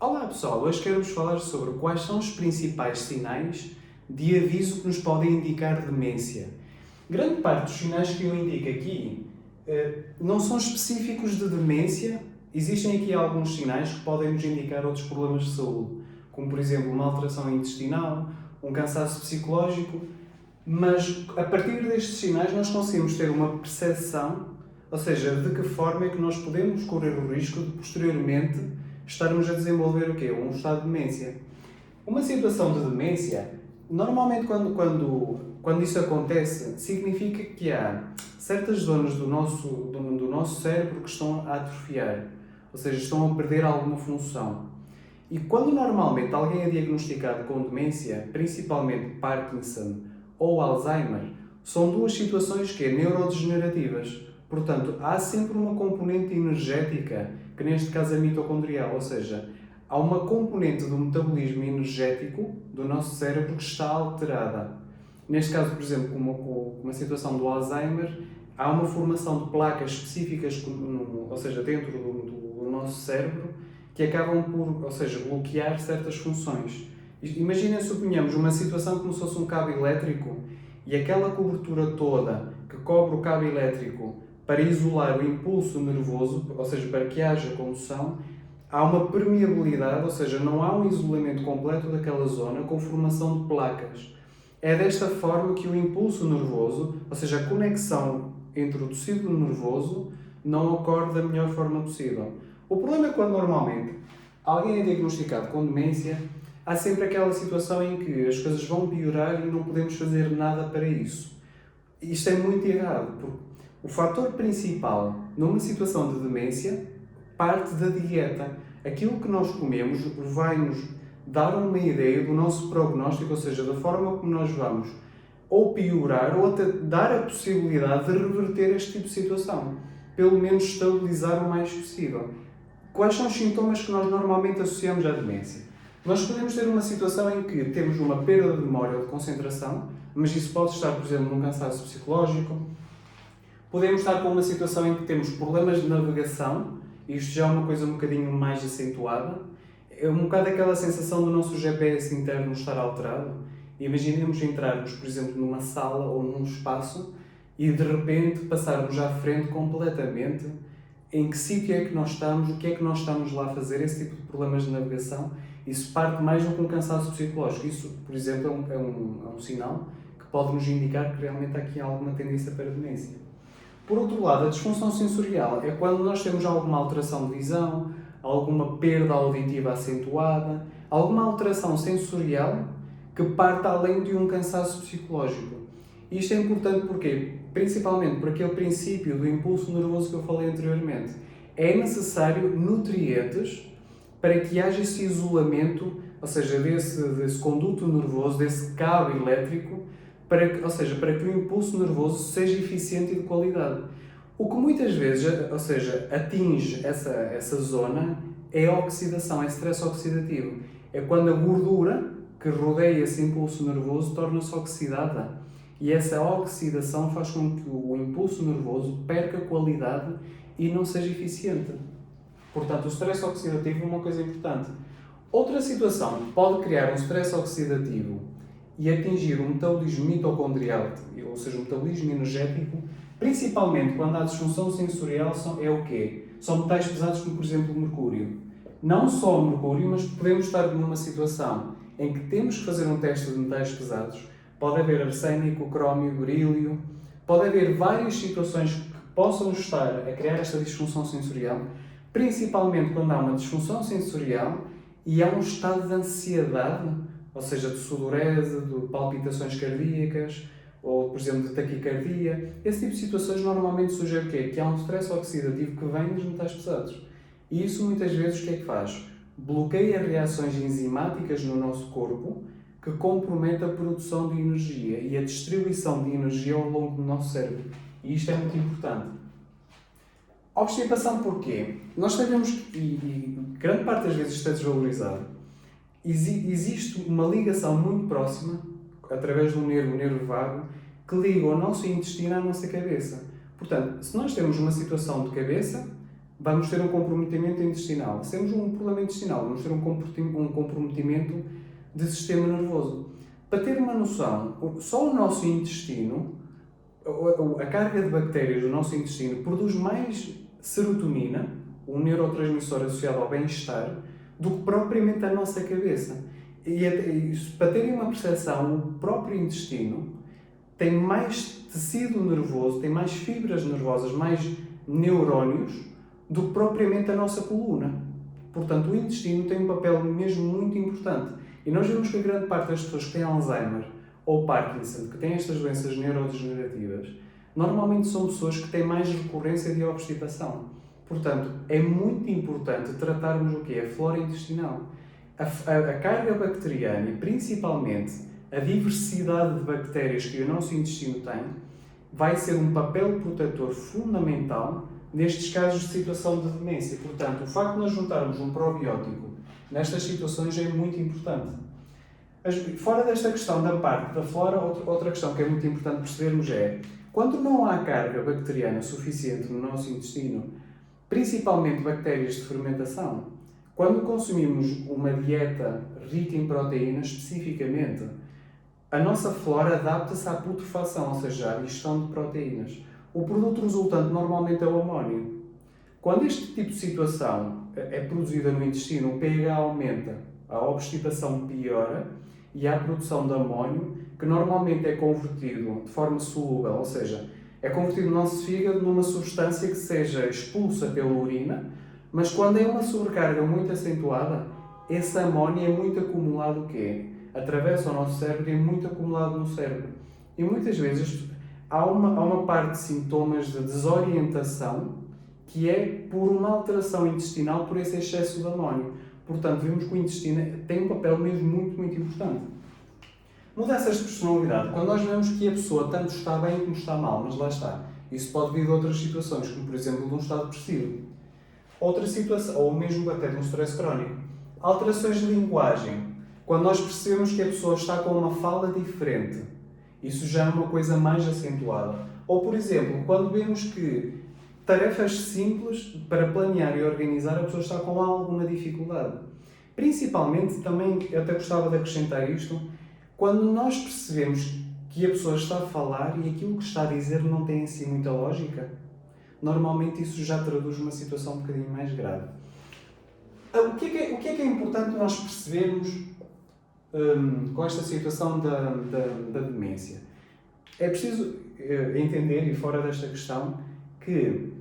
Olá pessoal, hoje quero-vos falar sobre quais são os principais sinais de aviso que nos podem indicar demência. Grande parte dos sinais que eu indico aqui não são específicos de demência. Existem aqui alguns sinais que podem nos indicar outros problemas de saúde, como por exemplo uma alteração intestinal, um cansaço psicológico, mas a partir destes sinais nós conseguimos ter uma percepção, ou seja, de que forma é que nós podemos correr o risco de posteriormente estarmos a desenvolver o quê? Um estado de demência. Uma situação de demência, normalmente quando isso acontece, significa que há certas zonas do nosso cérebro que estão a atrofiar, ou seja, estão a perder alguma função. E quando normalmente alguém é diagnosticado com demência, principalmente Parkinson ou Alzheimer, são duas situações que é neurodegenerativas. Portanto, há sempre uma componente energética, que neste caso é mitocondrial, ou seja, há uma componente do metabolismo energético do nosso cérebro que está alterada. Neste caso, por exemplo, com uma situação do Alzheimer, há uma formação de placas específicas, ou seja, dentro do nosso cérebro, que acabam por, ou seja, bloquear certas funções. Imaginem, suponhamos, uma situação como se fosse um cabo elétrico e aquela cobertura toda que cobre o cabo elétrico para isolar o impulso nervoso, ou seja, para que haja condução, há uma permeabilidade, ou seja, não há um isolamento completo daquela zona com formação de placas. É desta forma que o impulso nervoso, ou seja, a conexão entre o tecido nervoso, não ocorre da melhor forma possível. O problema é quando normalmente alguém é diagnosticado com demência, há sempre aquela situação em que as coisas vão piorar e não podemos fazer nada para isso. Isto é muito errado, porque o fator principal numa situação de demência parte da dieta. Aquilo que nós comemos vai-nos dar uma ideia do nosso prognóstico, ou seja, da forma como nós vamos ou piorar ou até dar a possibilidade de reverter este tipo de situação. Pelo menos estabilizar o mais possível. Quais são os sintomas que nós normalmente associamos à demência? Nós podemos ter uma situação em que temos uma perda de memória ou de concentração, mas isso pode estar, por exemplo, num cansaço psicológico. Podemos estar com uma situação em que temos problemas de navegação, e isto já é uma coisa um bocadinho mais acentuada. É um bocado aquela sensação do nosso GPS interno estar alterado. Imaginemos entrarmos, por exemplo, numa sala ou num espaço e de repente passarmos à frente completamente em que sítio é que nós estamos, o que é que nós estamos lá a fazer, esse tipo de problemas de navegação. Isso parte mais do que um cansaço psicológico. Isso, por exemplo, é um sinal que pode nos indicar que realmente há aqui alguma tendência para a demência. Por outro lado, a disfunção sensorial é quando nós temos alguma alteração de visão, alguma perda auditiva acentuada, alguma alteração sensorial que parte além de um cansaço psicológico. E isto é importante porque, principalmente por aquele princípio do impulso nervoso que eu falei anteriormente, é necessário nutrientes para que haja esse isolamento, ou seja, desse conduto nervoso, desse cabo elétrico, ou seja, para que o impulso nervoso seja eficiente e de qualidade. O que muitas vezes, ou seja, atinge essa zona é a oxidação, é stress oxidativo. É quando a gordura que rodeia esse impulso nervoso torna-se oxidada. E essa oxidação faz com que o impulso nervoso perca qualidade e não seja eficiente. Portanto, o stress oxidativo é uma coisa importante. Outra situação que pode criar um stress oxidativo e atingir um metabolismo mitocondrial, ou seja, um metabolismo energético, principalmente quando há disfunção sensorial, é o quê? São metais pesados como, por exemplo, o mercúrio. Não só o mercúrio, mas podemos estar numa situação em que temos que fazer um teste de metais pesados. Pode haver arsênico, crómio, berílio. Pode haver várias situações que possam estar a criar esta disfunção sensorial, principalmente quando há uma disfunção sensorial e há um estado de ansiedade, ou seja, de sudorese, de palpitações cardíacas, ou, por exemplo, de taquicardia. Esse tipo de situações normalmente sugere o quê? Que há um stress oxidativo que vem dos metais pesados. E isso muitas vezes o que é que faz? Bloqueia reações enzimáticas no nosso corpo que comprometem a produção de energia e a distribuição de energia ao longo do nosso cérebro. E isto é muito importante. Obstipação porquê? Nós sabemos que, e grande parte das vezes isto é desvalorizado, existe uma ligação muito próxima, através do nervo, o nervo vago, que liga o nosso intestino à nossa cabeça. Portanto, se nós temos uma situação de cabeça, vamos ter um comprometimento intestinal. Se temos um problema intestinal, vamos ter um comprometimento de sistema nervoso. Para ter uma noção, só o nosso intestino, a carga de bactérias do nosso intestino produz mais serotonina, um neurotransmissor associado ao bem-estar, do que propriamente a nossa cabeça. Para terem uma percepção, o próprio intestino tem mais tecido nervoso, tem mais fibras nervosas, mais neurónios, do que propriamente a nossa coluna. Portanto, o intestino tem um papel mesmo muito importante. E nós vemos que a grande parte das pessoas que têm Alzheimer ou Parkinson, que têm estas doenças neurodegenerativas, normalmente são pessoas que têm mais recorrência de obstipação. Portanto, é muito importante tratarmos o que é a flora intestinal. A carga bacteriana e, principalmente, a diversidade de bactérias que o nosso intestino tem, vai ser um papel protetor fundamental nestes casos de situação de demência. Portanto, o facto de nós juntarmos um probiótico nestas situações é muito importante. Fora desta questão da parte da flora, outra questão que é muito importante percebermos é, quando não há carga bacteriana suficiente no nosso intestino, principalmente bactérias de fermentação, quando consumimos uma dieta rica em proteínas, especificamente, a nossa flora adapta-se à putrefação, ou seja, à digestão de proteínas. O produto resultante normalmente é o amónio. Quando este tipo de situação é produzida no intestino, o pH aumenta, a obstipação piora e há a produção de amónio, que normalmente é convertido de forma solúvel, ou seja, é convertido no nosso fígado numa substância que seja expulsa pela urina, mas quando é uma sobrecarga muito acentuada, esse amónio é muito acumulado o quê? Atravessa o nosso cérebro e é muito acumulado no cérebro. E muitas vezes há uma parte de sintomas de desorientação que é por uma alteração intestinal por esse excesso de amónio. Portanto, vemos que o intestino tem um papel mesmo muito, muito importante. Mudanças de personalidade. Quando nós vemos que a pessoa tanto está bem como está mal, mas lá está. Isso pode vir de outras situações, como por exemplo de um estado depressivo. Outra situação, ou mesmo até de um stress crónico. Alterações de linguagem. Quando nós percebemos que a pessoa está com uma fala diferente, isso já é uma coisa mais acentuada. Ou, por exemplo, quando vemos que tarefas simples para planear e organizar, a pessoa está com alguma dificuldade. Principalmente, também, eu até gostava de acrescentar isto, quando nós percebemos que a pessoa está a falar e aquilo que está a dizer não tem assim muita lógica, normalmente isso já traduz uma situação um bocadinho mais grave. O que é que é importante nós percebermos com esta situação da demência? É preciso entender, e fora desta questão, que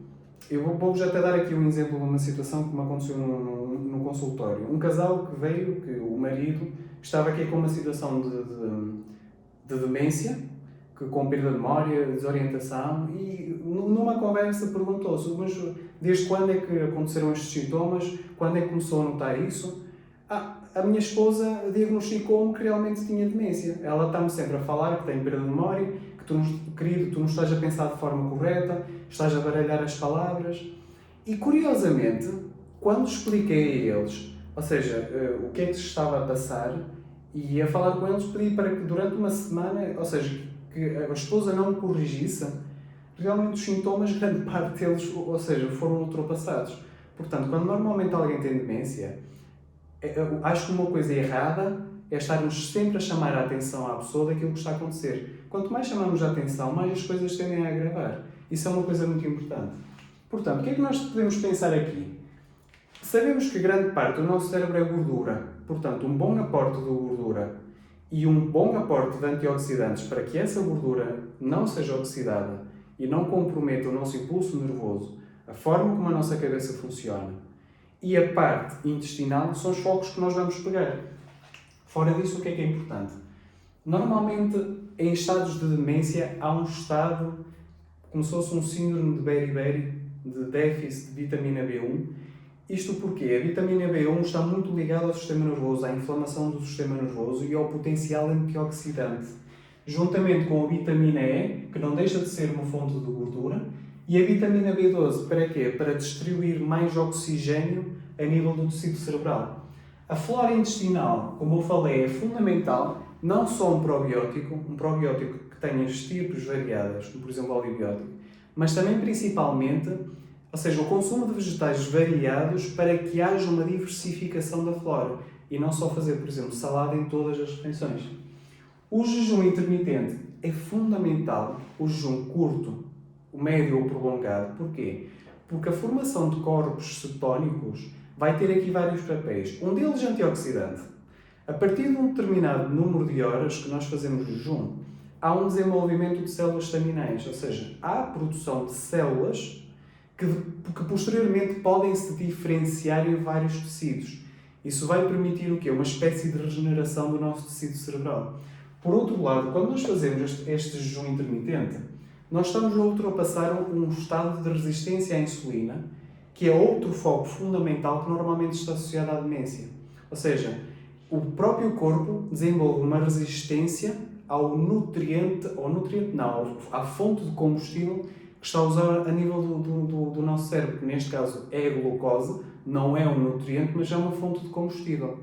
eu vou-vos até dar aqui um exemplo de uma situação que me aconteceu no consultório. Um casal que veio, que o marido estava aqui com uma situação de demência, com perda de memória, desorientação, e numa conversa perguntou-se, mas desde quando é que aconteceram estes sintomas? Quando é que começou a notar isso? A minha esposa diagnosticou-me que realmente tinha demência. Ela está-me sempre a falar que tem perda de memória, que querido, tu não estás a pensar de forma correta, estás a baralhar as palavras. E curiosamente, quando expliquei a eles, ou seja, o que é que se estava a passar, e a falar com eles, pedi para que durante uma semana, ou seja, que a esposa não corrigisse, realmente os sintomas, grande parte deles, ou seja, foram ultrapassados. Portanto, quando normalmente alguém tem demência, acho que uma coisa errada é estarmos sempre a chamar a atenção à pessoa daquilo que está a acontecer. Quanto mais chamamos a atenção, mais as coisas tendem a agravar. Isso é uma coisa muito importante. Portanto, o que é que nós podemos pensar aqui? Sabemos que grande parte do nosso cérebro é gordura. Portanto, um bom aporte de gordura e um bom aporte de antioxidantes para que essa gordura não seja oxidada e não comprometa o nosso impulso nervoso, a forma como a nossa cabeça funciona, e a parte intestinal são os focos que nós vamos pegar. Fora disso, o que é importante? Normalmente, em estados de demência, há um estado como se fosse um síndrome de beriberi, de déficit de vitamina B1. Isto porque a vitamina B1 está muito ligada ao sistema nervoso, à inflamação do sistema nervoso e ao potencial antioxidante, juntamente com a vitamina E, que não deixa de ser uma fonte de gordura, e a vitamina B12, para quê? Para distribuir mais oxigênio a nível do tecido cerebral. A flora intestinal, como eu falei, é fundamental, não só um probiótico que tenha estirpes variadas, como por exemplo o olibiótico, mas também principalmente Ou seja, o consumo de vegetais variados para que haja uma diversificação da flora e não só fazer, por exemplo, salada em todas as refeições. O jejum intermitente é fundamental, o jejum curto, o médio ou prolongado. Porquê? Porque a formação de corpos cetónicos vai ter aqui vários papéis. Um deles é antioxidante. A partir de um determinado número de horas que nós fazemos jejum, há um desenvolvimento de células estaminais, ou seja, há a produção de células que posteriormente podem se diferenciar em vários tecidos. Isso vai permitir o quê? Uma espécie de regeneração do nosso tecido cerebral. Por outro lado, quando nós fazemos este jejum intermitente, nós estamos a ultrapassar um estado de resistência à insulina, que é outro foco fundamental que normalmente está associado à demência. Ou seja, o próprio corpo desenvolve uma resistência à fonte de combustível que está a usar a nível do nosso cérebro, que neste caso é a glucose, não é um nutriente, mas é uma fonte de combustível.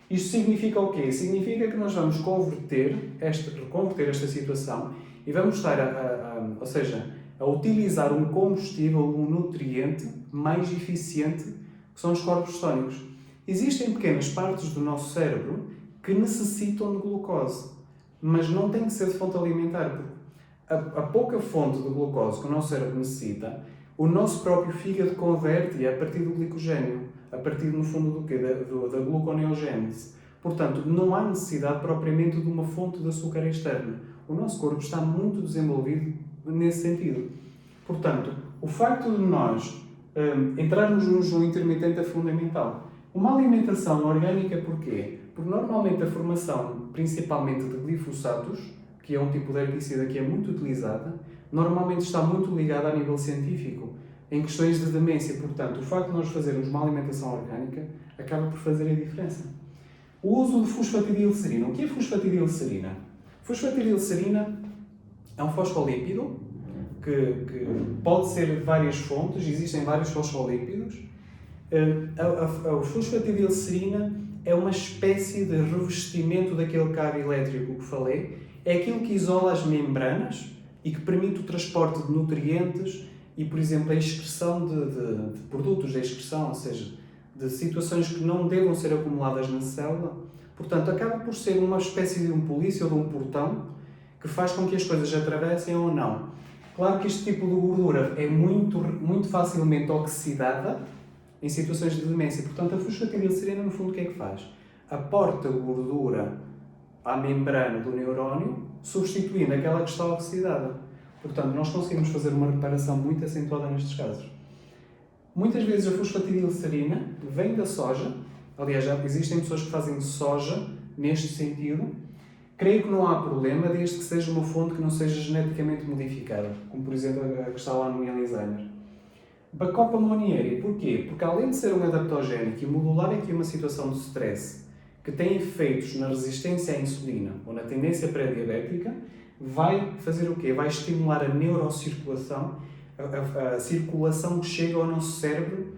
Isto significa o quê? Significa que nós vamos reconverter esta situação e vamos estar a utilizar um combustível, um nutriente mais eficiente, que são os corpos cetónicos. Existem pequenas partes do nosso cérebro que necessitam de glucose, mas não tem que ser de fonte alimentar, porque a pouca fonte de glucose que o nosso cérebro necessita, o nosso próprio fígado converte a partir do glicogênio, a partir, no fundo, do quê? Da gluconeogênese. Portanto, não há necessidade propriamente de uma fonte de açúcar externa. O nosso corpo está muito desenvolvido nesse sentido. Portanto, o facto de nós entrarmos no jejum intermitente é fundamental. Uma alimentação orgânica, porquê? Porque normalmente a formação, principalmente de glifosatos, que é um tipo de herbicida que é muito utilizada, normalmente está muito ligada a nível científico, em questões de demência. Portanto, o facto de nós fazermos uma alimentação orgânica acaba por fazer a diferença. O uso de fosfatidilcerina. O que é fosfatidilcerina? Fosfatidilcerina é um fosfolípido que pode ser de várias fontes, existem vários fosfolípidos. A fosfatidilcerina é uma espécie de revestimento daquele cabo elétrico que falei, é aquilo que isola as membranas e que permite o transporte de nutrientes e, por exemplo, a excreção de produtos da excreção, ou seja, de situações que não devam ser acumuladas na célula. Portanto, acaba por ser uma espécie de um polícia ou de um portão que faz com que as coisas atravessem ou não. Claro que este tipo de gordura é muito facilmente oxidada em situações de demência. Portanto, a fosfatidilcerina, no fundo, o que é que faz? Aporta gordura à membrana do neurónio, substituindo aquela que está oxidada. Portanto, nós conseguimos fazer uma reparação muito acentuada nestes casos. Muitas vezes a fosfatidilcerina vem da soja. Aliás, já existem pessoas que fazem soja neste sentido. Creio que não há problema, desde que seja uma fonte que não seja geneticamente modificada, como por exemplo a que está lá no Alzheimer. Bacopa monnieri, porquê? Porque além de ser um adaptogénico e modular aqui uma situação de stress que tem efeitos na resistência à insulina ou na tendência pré-diabética, vai fazer o quê? Vai estimular a neurocirculação, a circulação que chega ao nosso cérebro,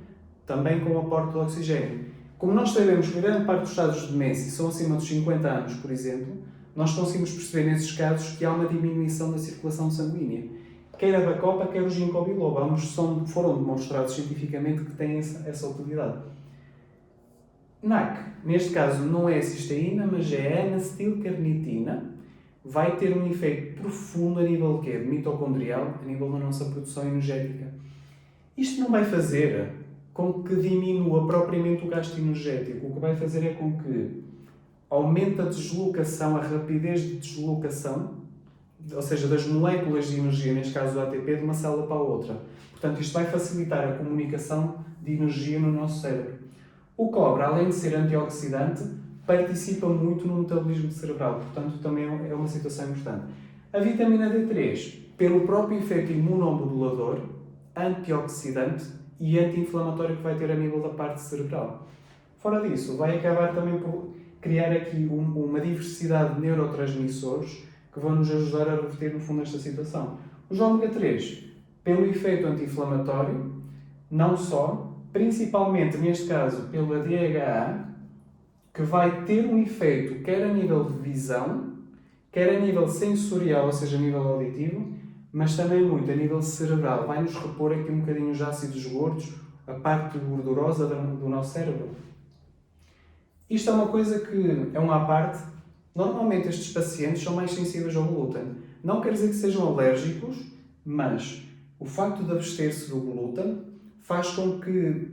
também com o aporte de oxigênio. Como nós sabemos que grande parte dos estados de demência são acima dos 50 anos, por exemplo, nós conseguimos perceber nesses casos que há uma diminuição da circulação sanguínea. Quer a bacopa, quer o ginkgo biloba. Ambos foram demonstrados cientificamente que têm essa utilidade. NAC, neste caso não é a cisteína, mas é a N-acetilcarnitina. Vai ter um efeito profundo a nível de mitocondrial, a nível da nossa produção energética. Isto não vai fazer com que diminua propriamente o gasto energético. O que vai fazer é com que aumente a deslocação, a rapidez de deslocação, ou seja, das moléculas de energia, neste caso do ATP, de uma célula para a outra. Portanto, isto vai facilitar a comunicação de energia no nosso cérebro. O cobre, além de ser antioxidante, participa muito no metabolismo cerebral, portanto, também é uma situação importante. A vitamina D3, pelo próprio efeito imunomodulador, antioxidante e anti-inflamatório que vai ter a nível da parte cerebral. Fora disso, vai acabar também por criar aqui uma diversidade de neurotransmissores que vão nos ajudar a reverter, no fundo, esta situação. Os ômega 3, pelo efeito anti-inflamatório, não só, principalmente neste caso pela DHA, que vai ter um efeito quer a nível de visão, quer a nível sensorial, ou seja, a nível auditivo, mas também muito a nível cerebral. Vai-nos repor aqui um bocadinho os ácidos gordos, a parte gordurosa do nosso cérebro. Isto é uma coisa que é uma à parte. Normalmente estes pacientes são mais sensíveis ao glúten. Não quer dizer que sejam alérgicos, mas o facto de abster-se do glúten faz com que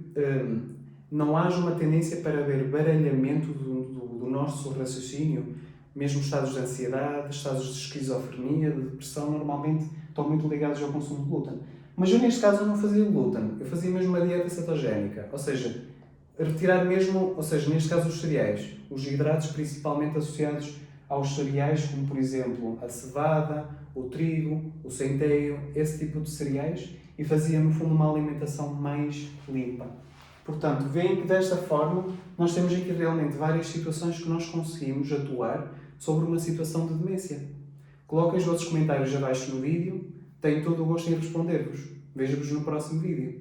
não haja uma tendência para haver baralhamento do nosso raciocínio, mesmo estados de ansiedade, estados de esquizofrenia, de depressão, normalmente estão muito ligados ao consumo de glúten. Mas eu neste caso não fazia glúten, eu fazia mesmo uma dieta cetogénica, ou seja, retirar mesmo, ou seja, neste caso os cereais, os hidratos principalmente associados aos cereais, como por exemplo a cevada, o trigo, o centeio, esse tipo de cereais, e fazia no fundo uma alimentação mais limpa. Portanto, veem que desta forma nós temos aqui realmente várias situações que nós conseguimos atuar sobre uma situação de demência. Coloquem os vossos comentários abaixo no vídeo, tenho todo o gosto em responder-vos. Vejo-vos no próximo vídeo.